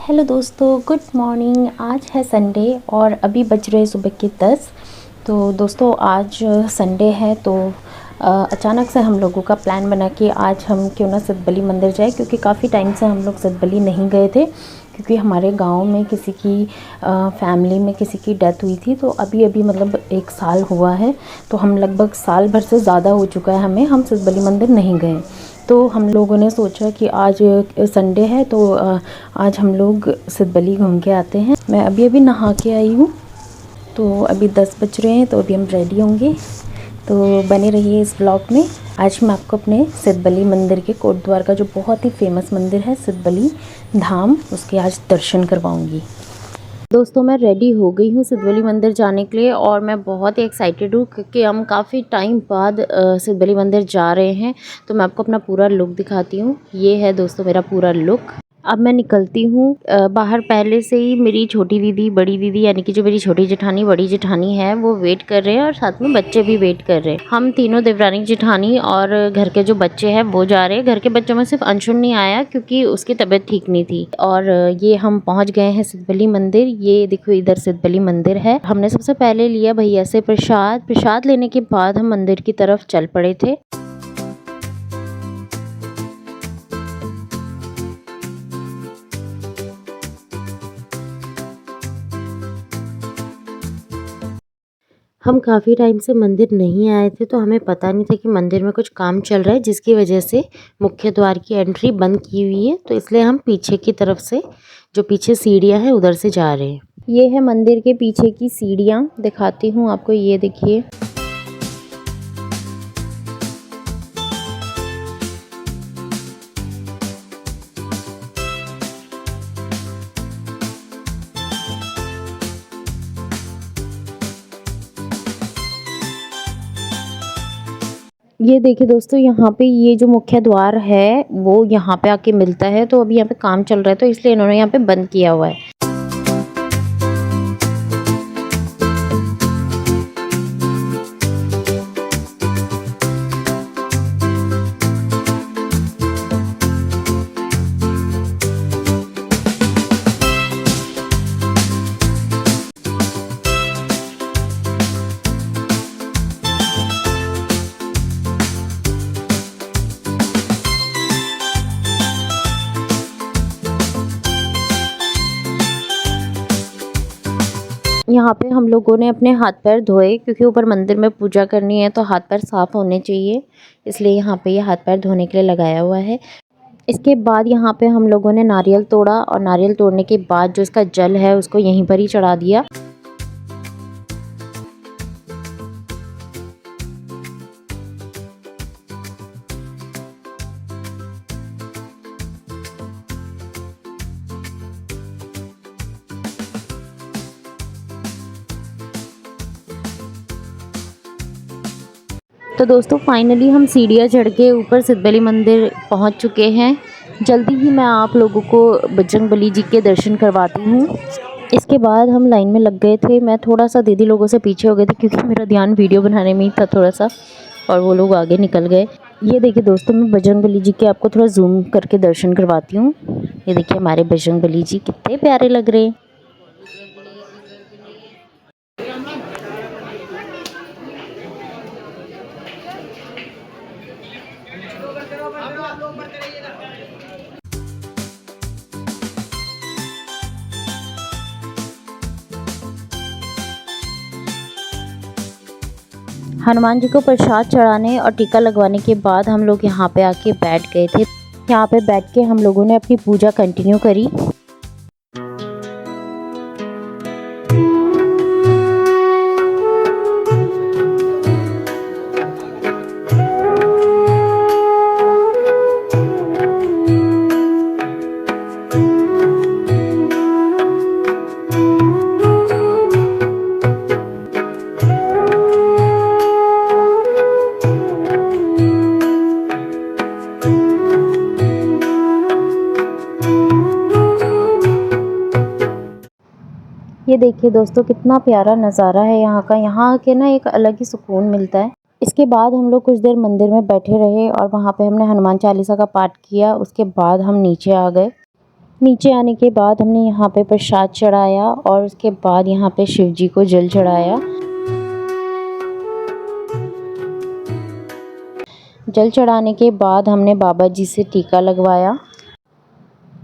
Hello दोस्तों, good morning. आज है संडे और अभी बज रहे सुबह के 10। तो दोस्तों आज संडे है तो अचानक से हम लोगों का प्लान बना कि आज हम क्यों ना सिद्धबली मंदिर जाए, क्योंकि काफ़ी टाइम से हम लोग सिद्धबली नहीं गए थे। क्योंकि हमारे गांव में किसी की फैमिली में किसी की डेथ हुई थी, तो अभी अभी मतलब 1 साल हुआ है। तो हम लगभग साल भर से ज़्यादा हो चुका है हम सिद्धबली मंदिर नहीं गए। तो हम लोगों ने सोचा कि आज संडे है तो आज हम लोग सिद्धबली घूम के आते हैं। मैं अभी अभी नहा के आई हूँ। तो अभी 10 बज रहे हैं, तो अभी हम रेडी होंगे। तो बने रहिए इस ब्लॉग में। आज मैं आपको अपने सिद्धबली मंदिर के कोटद्वार का जो बहुत ही फेमस मंदिर है सिद्धबली धाम, उसके आज दर्शन करवाऊँगी। दोस्तों मैं रेडी हो गई हूँ सिद्धबली मंदिर जाने के लिए और मैं बहुत ही एक्साइटेड हूँ क्योंकि हम काफ़ी टाइम बाद सिद्धबली मंदिर जा रहे हैं। तो मैं आपको अपना पूरा लुक दिखाती हूँ। ये है दोस्तों मेरा पूरा लुक। अब मैं निकलती हूँ बाहर। पहले से ही मेरी छोटी दीदी, बड़ी दीदी, यानी कि जो मेरी छोटी जेठानी, बड़ी जेठानी है, वो वेट कर रहे हैं और साथ में बच्चे भी वेट कर रहे हैं। हम तीनों, देवरानी जेठानी और घर के जो बच्चे हैं वो जा रहे हैं। घर के बच्चों में सिर्फ अंशुल नहीं आया क्योंकि उसकी तबीयत ठीक नहीं थी। और ये हम पहुँच गए हैं सिद्धबली मंदिर। ये देखो इधर सिद्धबली मंदिर है। हमने सबसे पहले लिया भैया से प्रसाद लेने के बाद हम मंदिर की तरफ चल पड़े थे। हम काफ़ी टाइम से मंदिर नहीं आए थे, तो हमें पता नहीं था कि मंदिर में कुछ काम चल रहा है, जिसकी वजह से मुख्य द्वार की एंट्री बंद की हुई है। तो इसलिए हम पीछे की तरफ से, जो पीछे सीढ़ियाँ हैं, उधर से जा रहे हैं। ये है मंदिर के पीछे की सीढ़ियाँ, दिखाती हूँ आपको। ये देखिए, ये देखिए दोस्तों, यहाँ पे ये जो मुख्य द्वार है वो यहाँ पे आके मिलता है। तो अभी यहाँ पे काम चल रहा है, तो इसलिए इन्होंने यहाँ पे बंद किया हुआ है। यहाँ पे हम लोगों ने अपने हाथ पैर धोए, क्योंकि ऊपर मंदिर में पूजा करनी है तो हाथ पैर साफ होने चाहिए, इसलिए यहाँ पे ये हाथ पैर धोने के लिए लगाया हुआ है। इसके बाद यहाँ पे हम लोगों ने नारियल तोड़ा और नारियल तोड़ने के बाद जो इसका जल है उसको यहीं पर ही चढ़ा दिया। तो दोस्तों फाइनली हम सीढ़ियाँ चढ़ के ऊपर सिद्धबली मंदिर पहुंच चुके हैं। जल्दी ही मैं आप लोगों को बजरंगबली जी के दर्शन करवाती हूँ। इसके बाद हम लाइन में लग गए थे। मैं थोड़ा सा दीदी लोगों से पीछे हो गई थी क्योंकि मेरा ध्यान वीडियो बनाने में ही था थोड़ा सा, और वो लोग आगे निकल गए। ये देखिए दोस्तों, मैं बजरंगबली जी के आपको थोड़ा जूम करके दर्शन करवाती हूँ। ये देखिए हमारे बजरंगबली जी कितने प्यारे लग रहे हैं। हनुमान जी को प्रसाद चढ़ाने और टीका लगवाने के बाद हम लोग यहाँ पे आके बैठ गए थे। यहाँ पे बैठ के हम लोगों ने अपनी पूजा कंटिन्यू करी। ये देखिए दोस्तों, कितना प्यारा नज़ारा है यहाँ का। यहाँ के ना एक अलग ही सुकून मिलता है। इसके बाद हम लोग कुछ देर मंदिर में बैठे रहे और वहाँ पे हमने हनुमान चालीसा का पाठ किया। उसके बाद हम नीचे आ गए। नीचे आने के बाद हमने यहाँ पे प्रसाद चढ़ाया और उसके बाद यहाँ पे शिव जी को जल चढ़ाया। जल चढ़ाने के बाद हमने बाबा जी से टीका लगवाया।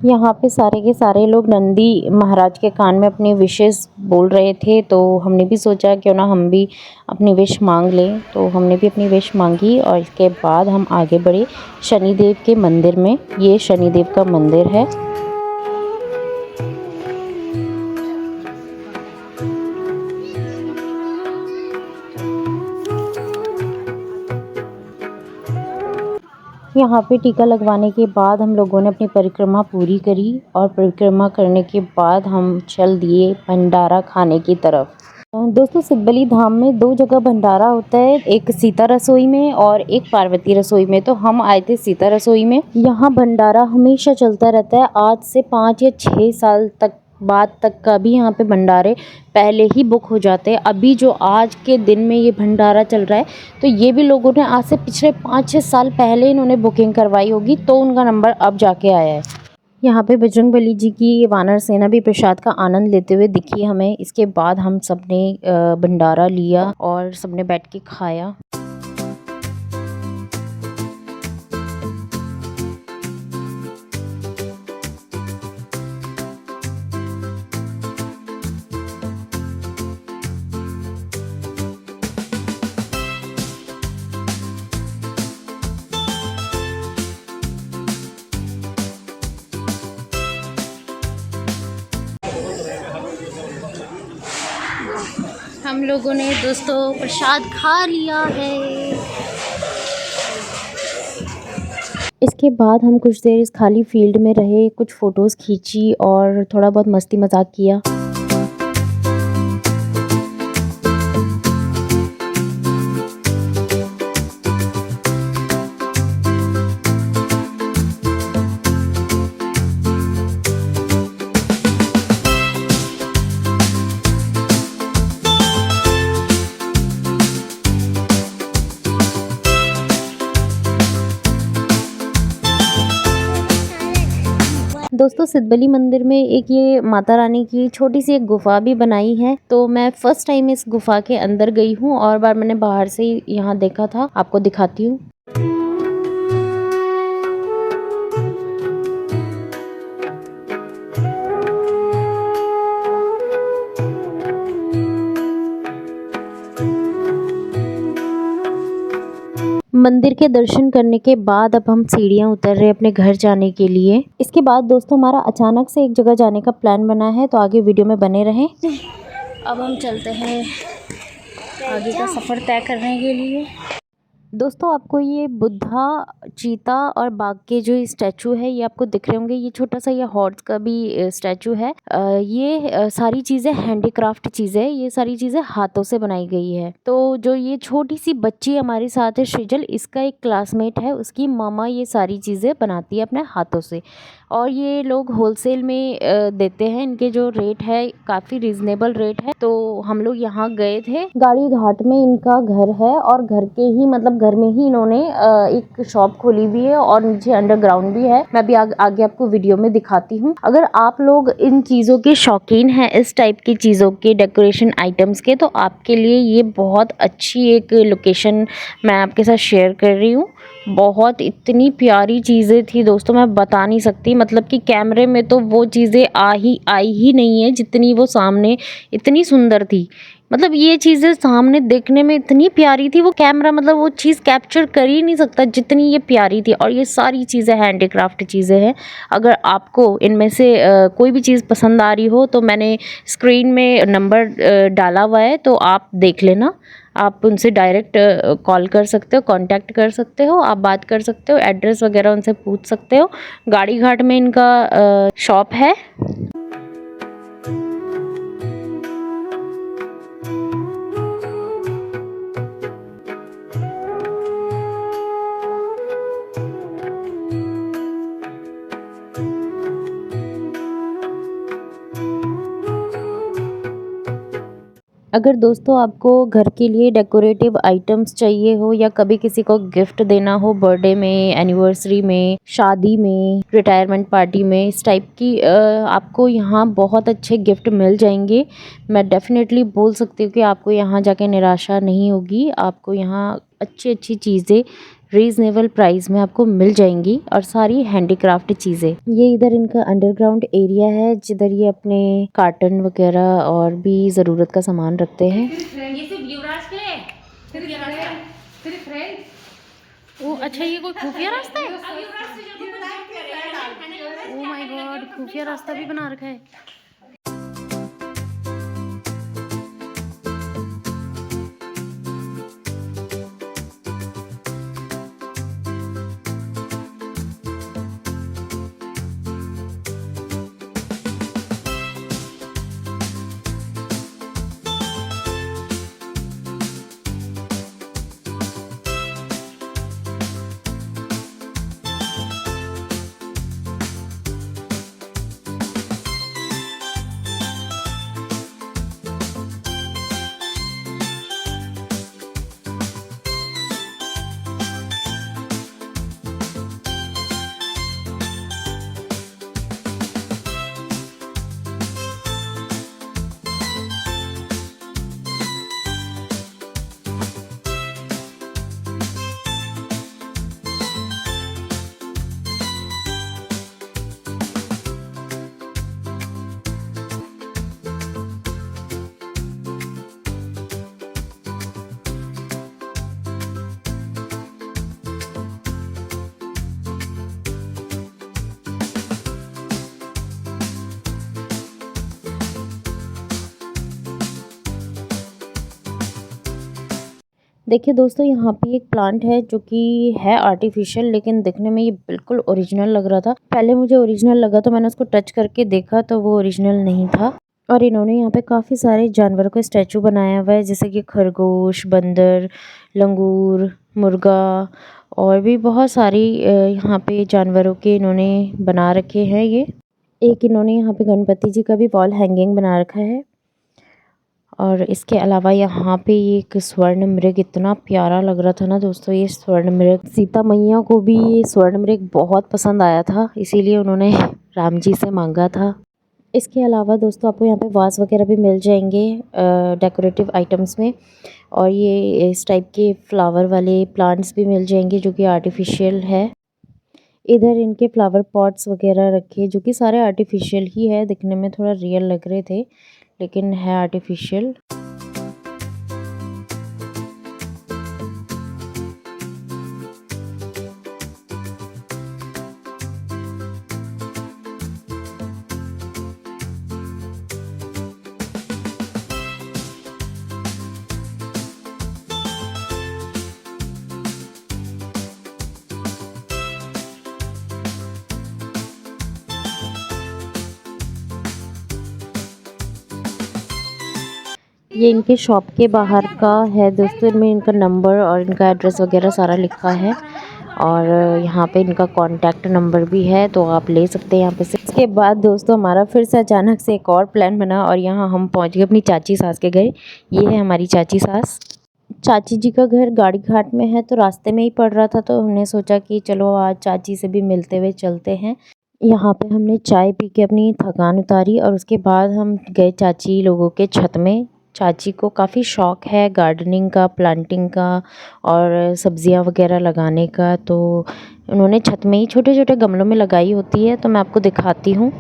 यहाँ पे सारे के सारे लोग नंदी महाराज के कान में अपनी विशेस बोल रहे थे, तो हमने भी सोचा क्यों ना हम भी अपनी विश मांग लें। तो हमने भी अपनी विश मांगी और इसके बाद हम आगे बढ़े शनिदेव के मंदिर में। ये शनिदेव का मंदिर है। यहाँ पे टीका लगवाने के बाद हम लोगों ने अपनी परिक्रमा पूरी करी और परिक्रमा करने के बाद हम चल दिए भंडारा खाने की तरफ। दोस्तों, सिद्धबली धाम में 2 जगह भंडारा होता है, एक सीता रसोई में और एक पार्वती रसोई में। तो हम आए थे सीता रसोई में। यहाँ भंडारा हमेशा चलता रहता है, आज से 5 या 6 साल बाद तक का भी यहाँ पे भंडारे पहले ही बुक हो जाते हैं। अभी जो आज के दिन में ये भंडारा चल रहा है, तो ये भी लोगों ने आज से पिछले 5-6 साल पहले इन्होंने बुकिंग करवाई होगी, तो उनका नंबर अब जाके आया है। यहाँ पे बजरंगबली जी की वानर सेना भी प्रसाद का आनंद लेते हुए दिखी हमें। इसके बाद हम सब ने भंडारा लिया और सबने बैठ के खाया। हम लोगों ने दोस्तों प्रसाद खा लिया है। इसके बाद हम कुछ देर इस खाली फील्ड में रहे, कुछ फ़ोटोज़ खींची और थोड़ा बहुत मस्ती मजाक किया। दोस्तों, सिद्धबली मंदिर में एक ये माता रानी की छोटी सी एक गुफ़ा भी बनाई है। तो मैं फ़र्स्ट टाइम इस गुफ़ा के अंदर गई हूँ और बार मैंने बाहर से ही यहाँ देखा था। आपको दिखाती हूँ। मंदिर के दर्शन करने के बाद अब हम सीढ़ियाँ उतर रहे हैं अपने घर जाने के लिए। इसके बाद दोस्तों हमारा अचानक से एक जगह जाने का प्लान बना है, तो आगे वीडियो में बने रहें। अब हम चलते हैं आगे का सफ़र तय करने के लिए। दोस्तों, आपको ये बुद्धा, चीता और बाघ के जो स्टैचू है ये आपको दिख रहे होंगे। ये छोटा सा ये हॉर्स का भी स्टैचू है। ये सारी चीज़ें हैंडीक्राफ्ट चीज़ें, ये सारी चीज़ें हाथों से बनाई गई है। तो जो ये छोटी सी बच्ची हमारे साथ है श्रीजल, इसका एक क्लासमेट है, उसकी मामा ये सारी चीज़ें बनाती है अपने हाथों से और ये लोग होलसेल में देते हैं। इनके जो रेट है काफ़ी रीज़नेबल रेट है। तो हम लोग यहाँ गए थे। गाड़ी घाट में इनका घर है और घर के ही मतलब घर में ही इन्होंने एक शॉप खोली हुई है और नीचे अंडरग्राउंड भी है। मैं अभी आगे आपको वीडियो में दिखाती हूँ। अगर आप लोग इन चीज़ों के शौकीन हैं, इस टाइप की चीज़ों के डेकोरेशन आइटम्स के, तो आपके लिए ये बहुत अच्छी एक लोकेशन मैं आपके साथ शेयर कर रही हूँ। बहुत इतनी प्यारी चीज़ें थी दोस्तों, मैं बता नहीं सकती। मतलब कि कैमरे में तो वो चीज़ें आई ही नहीं है जितनी वो सामने इतनी सुंदर थी। मतलब ये चीज़ें सामने देखने में इतनी प्यारी थी, वो कैमरा मतलब वो चीज़ कैप्चर कर ही नहीं सकता जितनी ये प्यारी थी। और ये सारी चीज़ें हैंडीक्राफ्ट चीज़ें हैं। अगर आपको इनमें से कोई भी चीज़ पसंद आ रही हो तो मैंने स्क्रीन में नंबर डाला हुआ है, तो आप देख लेना। आप उनसे डायरेक्ट कॉल कर सकते हो, कांटेक्ट कर सकते हो, आप बात कर सकते हो, एड्रेस वगैरह उनसे पूछ सकते हो। गाड़ी घाट में इनका शॉप है। अगर दोस्तों आपको घर के लिए डेकोरेटिव आइटम्स चाहिए हो या कभी किसी को गिफ्ट देना हो बर्थडे में, एनिवर्सरी में, शादी में, रिटायरमेंट पार्टी में, इस टाइप की आपको यहाँ बहुत अच्छे गिफ्ट मिल जाएंगे। मैं डेफिनेटली बोल सकती हूँ कि आपको यहाँ जाके निराशा नहीं होगी। आपको यहाँ अच्छी अच्छी चीज़ें रीज़नेबल प्राइस में आपको मिल जाएंगी और सारी हैंडीक्राफ्ट चीज़ें। ये इधर इनका अंडरग्राउंड एरिया है जिधर ये अपने कार्टन वगैरह और भी ज़रूरत का सामान रखते हैं। ओ अच्छा, ये कोई खुफिया रास्ता है? ओ माय गॉड, खुफिया रास्ता भी बना रखा है। देखिए दोस्तों, यहाँ पे एक प्लांट है जो कि है आर्टिफिशियल, लेकिन दिखने में ये बिल्कुल ओरिजिनल लग रहा था। पहले मुझे ओरिजिनल लगा तो मैंने उसको टच करके देखा तो वो ओरिजिनल नहीं था। और इन्होंने यहाँ पे काफ़ी सारे जानवरों का स्टैचू बनाया हुआ है, जैसे कि खरगोश, बंदर, लंगूर, मुर्गा और भी बहुत सारी यहाँ पे जानवरों के इन्होंने बना रखे हैं। ये एक इन्होंने यहाँ पे गणपति जी का भी वॉल हैंगिंग बना रखा है। और इसके अलावा यहाँ पे एक स्वर्ण मृग, इतना प्यारा लग रहा था ना दोस्तों ये स्वर्ण मृग। सीता मैया को भी ये स्वर्ण मृग बहुत पसंद आया था, इसीलिए उन्होंने राम जी से मांगा था। इसके अलावा दोस्तों आपको यहाँ पे वास वगैरह भी मिल जाएंगे डेकोरेटिव आइटम्स में। और ये इस टाइप के फ्लावर वाले प्लांट्स भी मिल जाएंगे जो कि आर्टिफिशियल है। इधर इनके फ्लावर पॉट्स वगैरह रखे जो कि सारे आर्टिफिशियल ही है, दिखने में थोड़ा रियल लग रहे थे लेकिन है आर्टिफिशियल। ये इनके शॉप के बाहर का है दोस्तों, इनमें इनका नंबर और इनका एड्रेस वगैरह सारा लिखा है। और यहाँ पे इनका कॉन्टैक्ट नंबर भी है तो आप ले सकते हैं यहाँ पे से। इसके बाद दोस्तों हमारा फिर से अचानक से एक और प्लान बना और यहाँ हम पहुँच गए अपनी चाची सास के घर। ये है हमारी चाची सास। चाची जी का घर गाड़ी घाट में है तो रास्ते में ही पड़ रहा था, तो हमने सोचा कि चलो आज चाची से भी मिलते हुए चलते हैं। यहाँ पे हमने चाय पी के अपनी थकान उतारी और उसके बाद हम गए चाची लोगों के छत में। चाची को काफ़ी शौक़ है गार्डनिंग का, प्लांटिंग का और सब्जियां वगैरह लगाने का, तो उन्होंने छत में ही छोटे छोटे गमलों में लगाई होती है, तो मैं आपको दिखाती हूँ।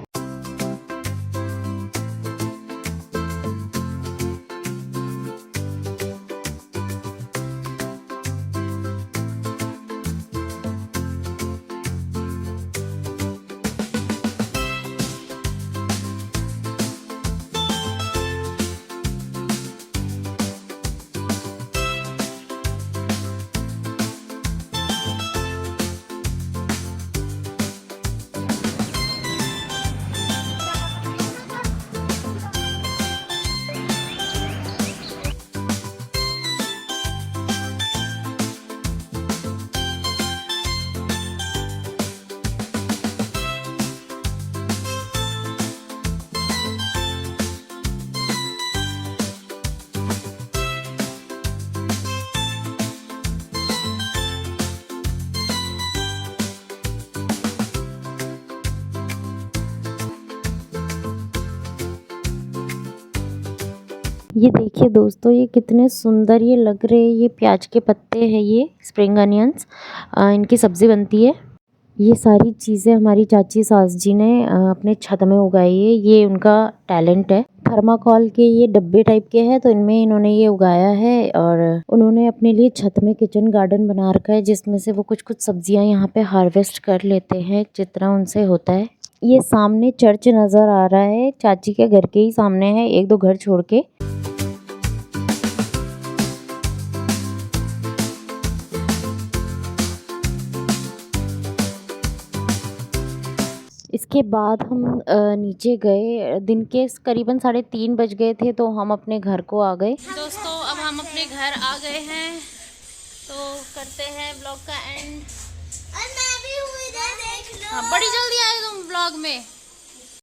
ये देखिए दोस्तों, ये कितने सुंदर ये लग रहे हैं। ये प्याज के पत्ते हैं, ये स्प्रिंग अनियंस, इनकी सब्ज़ी बनती है। ये सारी चीज़ें हमारी चाची सास जी ने अपने छत में उगाई है। ये उनका टैलेंट है। थर्माकोल के ये डब्बे टाइप के हैं, तो इनमें इन्होंने ये उगाया है और उन्होंने अपने लिए छत में किचन गार्डन बना रखा है, जिसमें से वो कुछ कुछ सब्जियां यहाँ पे हार्वेस्ट कर लेते हैं जितना उनसे होता है। ये सामने चर्च नज़र आ रहा है, चाची के घर के ही सामने है, 1-2 घर छोड़ के। इसके बाद हम नीचे गए। दिन के करीबन 3:30 बज गए थे, तो हम अपने घर को आ गए। दोस्तों अब हम अपने घर आ गए हैं, तो करते हैं ब्लॉग का एंड। और मैं भी हूँ इधर, देख लो। हाँ, बड़ी जल्दी आए तुम ब्लॉग में।